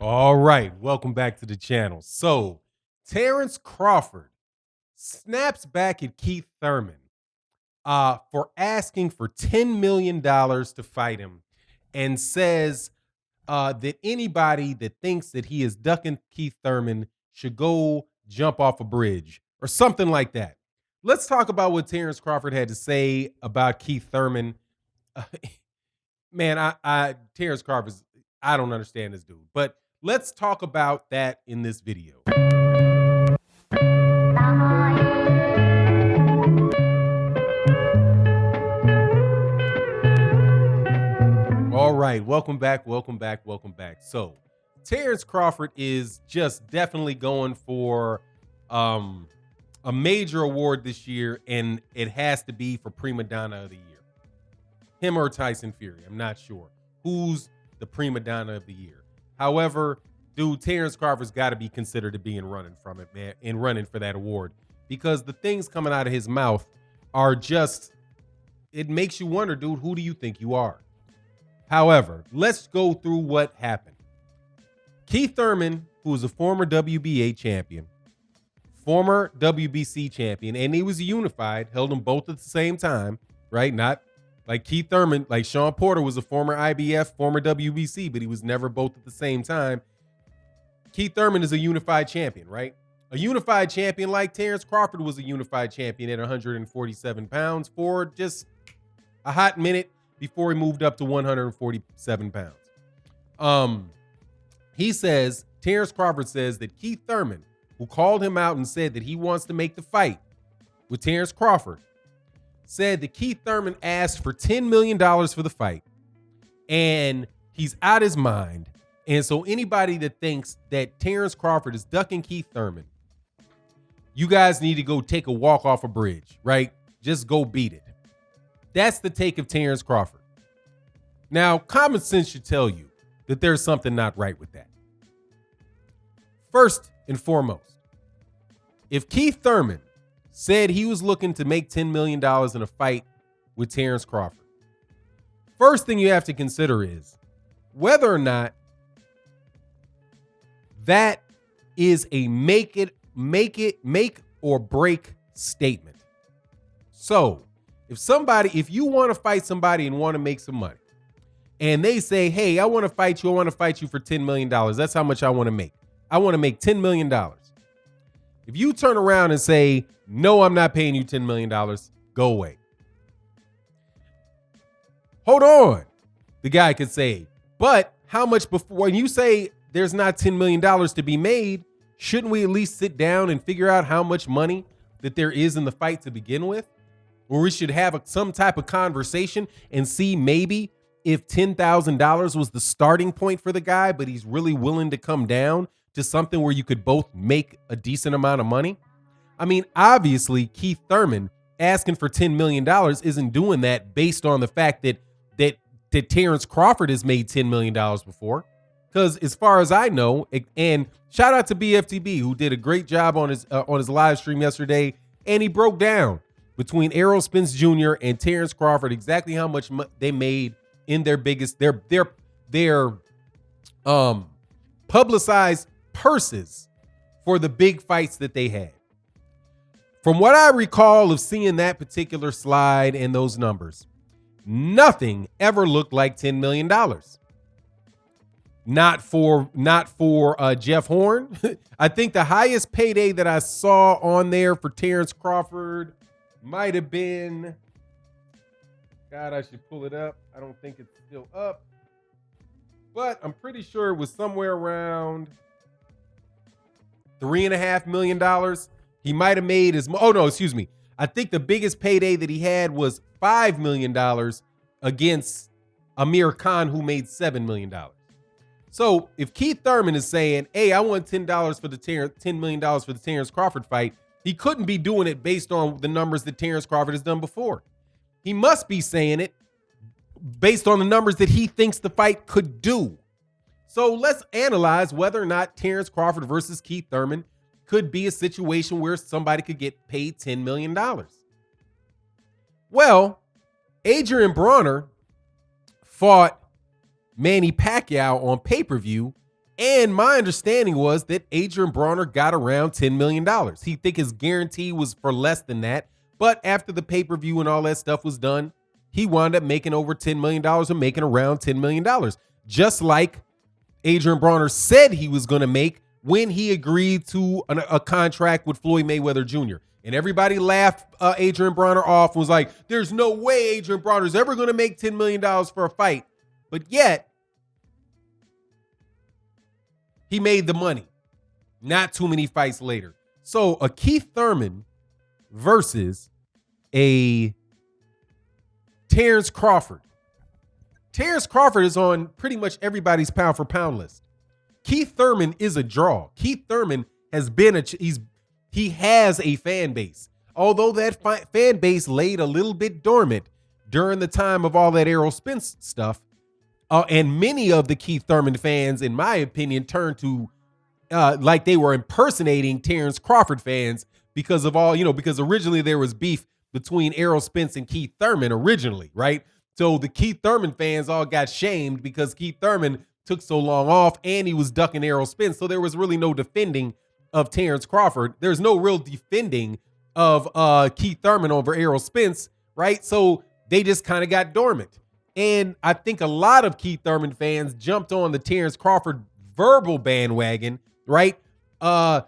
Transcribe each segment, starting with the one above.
All right, welcome back to the channel. So, Terence Crawford snaps back at Keith Thurman for asking for $10 million to fight him and says that anybody that thinks that he is ducking Keith Thurman should go jump off a bridge or something like that. Let's talk about what Terence Crawford had to say about Keith Thurman. Man, Terence Crawford, I don't understand this dude, but let's talk about that in this video. All right, welcome back. So, Terence Crawford is just definitely going for a major award this year, and it has to be for Prima Donna of the Year. Him or Tyson Fury, I'm not sure who's the Prima Donna of the Year. However, dude, Terence Crawford's got to be considered to be in running from it, man, in running for that award, because the things coming out of his mouth are just, it makes you wonder, dude, who do you think you are? However, let's go through what happened. Keith Thurman, who is a former WBA champion, former WBC champion, and he was unified, held them both at the same time, right? Not like Keith Thurman, like Sean Porter was a former IBF, former WBC, but he was never both at the same time. Keith Thurman is a unified champion, right? A unified champion like Terence Crawford was a unified champion at 147 pounds for just a hot minute before he moved up to 147 pounds. Terence Crawford says that Keith Thurman, who called him out and said that he wants to make the fight with Terence Crawford, said that Keith Thurman asked for $10 million for the fight, and he's out his mind. And so anybody that thinks that Terence Crawford is ducking Keith Thurman, you guys need to go take a walk off a bridge, right? Just go beat it. That's the take of Terence Crawford. Now, common sense should tell you that there's something not right with that. First and foremost, if Keith Thurman said he was looking to make $10 million in a fight with Terence Crawford, first thing you have to consider is whether or not that is a make or break statement. So, if you want to fight somebody and want to make some money, and they say, hey, I want to fight you for $10 million. That's how much I want to make. I want to make $10 million. If you turn around and say, no, I'm not paying you $10 million, go away. Hold on, the guy could say, but how much before, when you say there's not $10 million to be made, shouldn't we at least sit down and figure out how much money that there is in the fight to begin with? Or we should have some type of conversation and see maybe if $10,000 was the starting point for the guy, but he's really willing to come down to something where you could both make a decent amount of money. I mean, obviously, Keith Thurman asking for $10 million isn't doing that based on the fact that Terence Crawford has made $10 million before. Because as far as I know, and shout out to BFTB, who did a great job on his live stream yesterday, and he broke down between Errol Spence Jr. and Terence Crawford exactly how much they made in their publicized purses for the big fights that they had. From what I recall of seeing that particular slide and those numbers, nothing ever looked like $10 million. Not for Jeff Horn. I think the highest payday that I saw on there for Terence Crawford might have been, God, I should pull it up. I don't think it's still up, but I'm pretty sure it was somewhere around $3.5 million. He might have made I think the biggest payday that he had was $5 million against Amir Khan, who made $7 million. So if Keith Thurman is saying, hey, I want $10 million for the Terence Crawford fight, he couldn't be doing it based on the numbers that Terence Crawford has done before. He must be saying it based on the numbers that he thinks the fight could do. So let's analyze whether or not Terence Crawford versus Keith Thurman could be a situation where somebody could get paid $10 million. Well, Adrian Bronner fought Manny Pacquiao on pay-per-view And my understanding was that Adrian Bronner got around $10 million. He think his guarantee was for less than that. But after the pay-per-view and all that stuff was done, he wound up making over $10 million and making around $10 million. Just like Adrian Bronner said he was going to make when he agreed to a contract with Floyd Mayweather Jr. And everybody laughed Adrian Bronner off and was like, there's no way Adrian Bronner's ever going to make $10 million for a fight. But yet, he made the money. Not too many fights later. So a Keith Thurman versus a Terence Crawford. Terence Crawford is on pretty much everybody's pound for pound list. Keith Thurman is a draw. Keith Thurman has been he has a fan base. Although that fan base laid a little bit dormant during the time of all that Errol Spence stuff. And many of the Keith Thurman fans, in my opinion, turned to like they were impersonating Terence Crawford fans because of all, because originally there was beef between Errol Spence and Keith Thurman originally, right? So the Keith Thurman fans all got shamed because Keith Thurman took so long off and he was ducking Errol Spence. So there was really no defending of Terence Crawford. There's no real defending of Keith Thurman over Errol Spence, right? So they just kind of got dormant. And I think a lot of Keith Thurman fans jumped on the Terence Crawford verbal bandwagon, right? To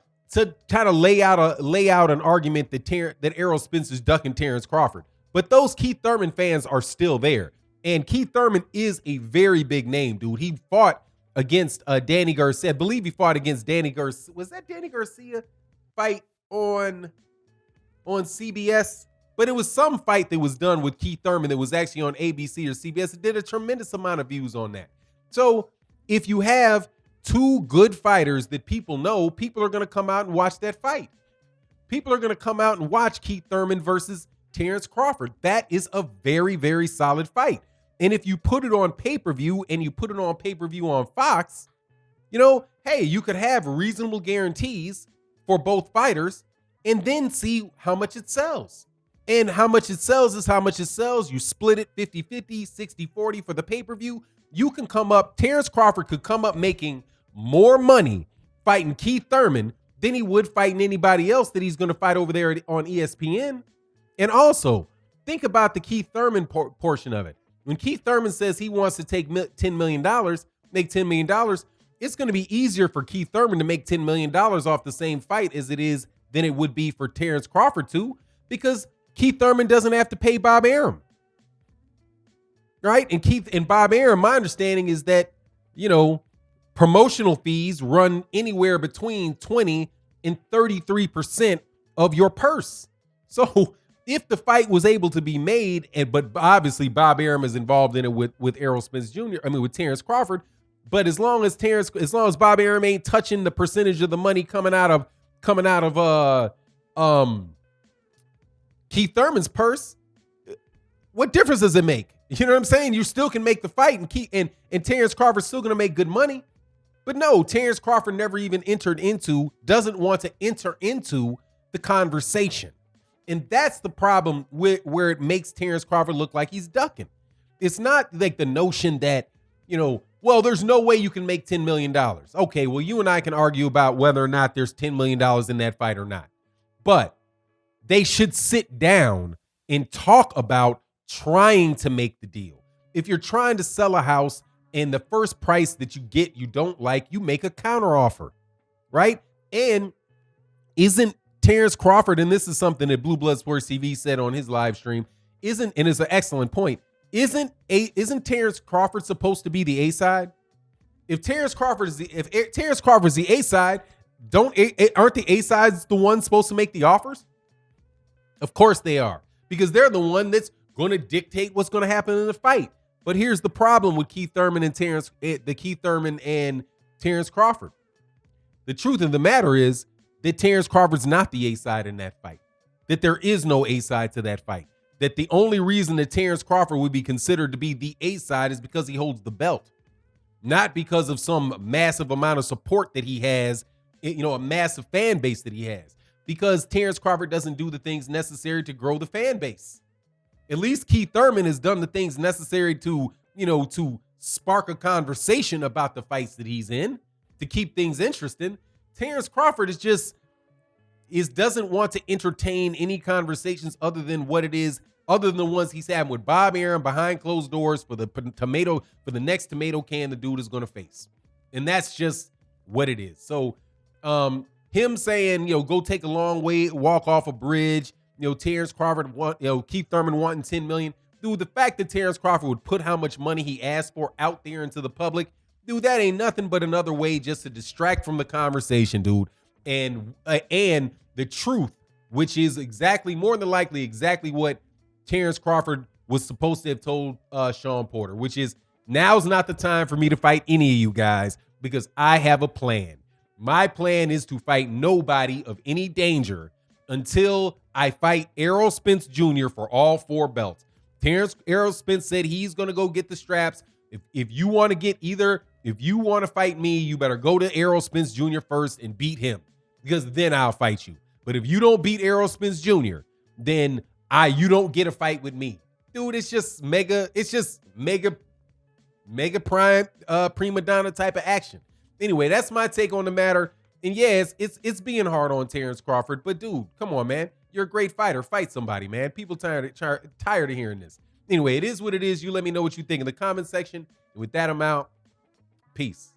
kind of lay out an argument that Errol Spence is ducking Terence Crawford. But those Keith Thurman fans are still there. And Keith Thurman is a very big name, dude. He fought against Danny Garcia. I believe he fought against Danny Garcia. Was that Danny Garcia fight on CBS? But it was some fight that was done with Keith Thurman that was actually on ABC or CBS. It did a tremendous amount of views on that. So if you have two good fighters that people know, people are going to come out and watch that fight. People are going to come out and watch Keith Thurman versus Terence Crawford. That is a very, very solid fight. And if you put it on pay-per-view and you put it on pay-per-view on Fox, hey, you could have reasonable guarantees for both fighters and then see how much it sells. And how much it sells is how much it sells. You split it 50-50, 60-40 for the pay-per-view. You can come up, Terence Crawford could come up making more money fighting Keith Thurman than he would fighting anybody else that he's going to fight over there on ESPN. And also, think about the Keith Thurman portion of it. When Keith Thurman says he wants to take $10 million, make $10 million, it's going to be easier for Keith Thurman to make $10 million off the same fight as it is than it would be for Terence Crawford to, because Keith Thurman doesn't have to pay Bob Arum. Right? And Bob Arum, my understanding is that, promotional fees run anywhere between 20 and 33% of your purse. So if the fight was able to be made, but obviously Bob Arum is involved in it with Errol Spence Jr., with Terence Crawford, but as long as Bob Arum ain't touching the percentage of the money coming out of Keith Thurman's purse, what difference does it make? You know what I'm saying? You still can make the fight and Terence Crawford's still going to make good money. But no, Terence Crawford never even doesn't want to enter into the conversation. And that's the problem where it makes Terence Crawford look like he's ducking. It's not like the notion that, there's no way you can make $10 million. Okay, well, you and I can argue about whether or not there's $10 million in that fight or not. But they should sit down and talk about trying to make the deal. If you're trying to sell a house and the first price that you get you don't like, you make a counter offer, right? And isn't Terence Crawford, and this is something that Blue Blood Sports TV said on his live stream, and it's an excellent point, isn't Terence Crawford supposed to be the A side? If Terence Crawford is the A side, aren't the A sides the ones supposed to make the offers? Of course they are, because they're the one that's going to dictate what's going to happen in the fight. But here's the problem with Keith Thurman and Terence Crawford. The truth of the matter is that Terence Crawford's not the A side in that fight. That there is no A side to that fight. That the only reason that Terence Crawford would be considered to be the A side is because he holds the belt, not because of some massive amount of support that he has, a massive fan base that he has. Because Terence Crawford doesn't do the things necessary to grow the fan base. At least Keith Thurman has done the things necessary to spark a conversation about the fights that he's in. to keep things interesting. Terence Crawford doesn't want to entertain any conversations other than what it is, other than the ones he's having with Bob Arum behind closed doors for the next tomato can the dude is going to face. And that's just what it is. So him saying, go take a long walk off a bridge, Terence Crawford Keith Thurman wanting 10 million. Dude, the fact that Terence Crawford would put how much money he asked for out there into the public, dude, that ain't nothing but another way just to distract from the conversation, dude. And the truth, which is more than likely exactly what Terence Crawford was supposed to have told Sean Porter, which is, now's not the time for me to fight any of you guys because I have a plan. My plan is to fight nobody of any danger until I fight Errol Spence Jr. for all 4 belts. Errol Spence said he's going to go get the straps. If you want to fight me, you better go to Errol Spence Jr. first and beat him, because then I'll fight you. But if you don't beat Errol Spence Jr., then you don't get a fight with me. Dude, it's just mega prime prima donna type of action. Anyway, that's my take on the matter. And yeah, it's being hard on Terence Crawford, but dude, come on, man. You're a great fighter. Fight somebody, man. People tired of hearing this. Anyway, it is what it is. You let me know what you think in the comment section. And with that, I'm out. Peace.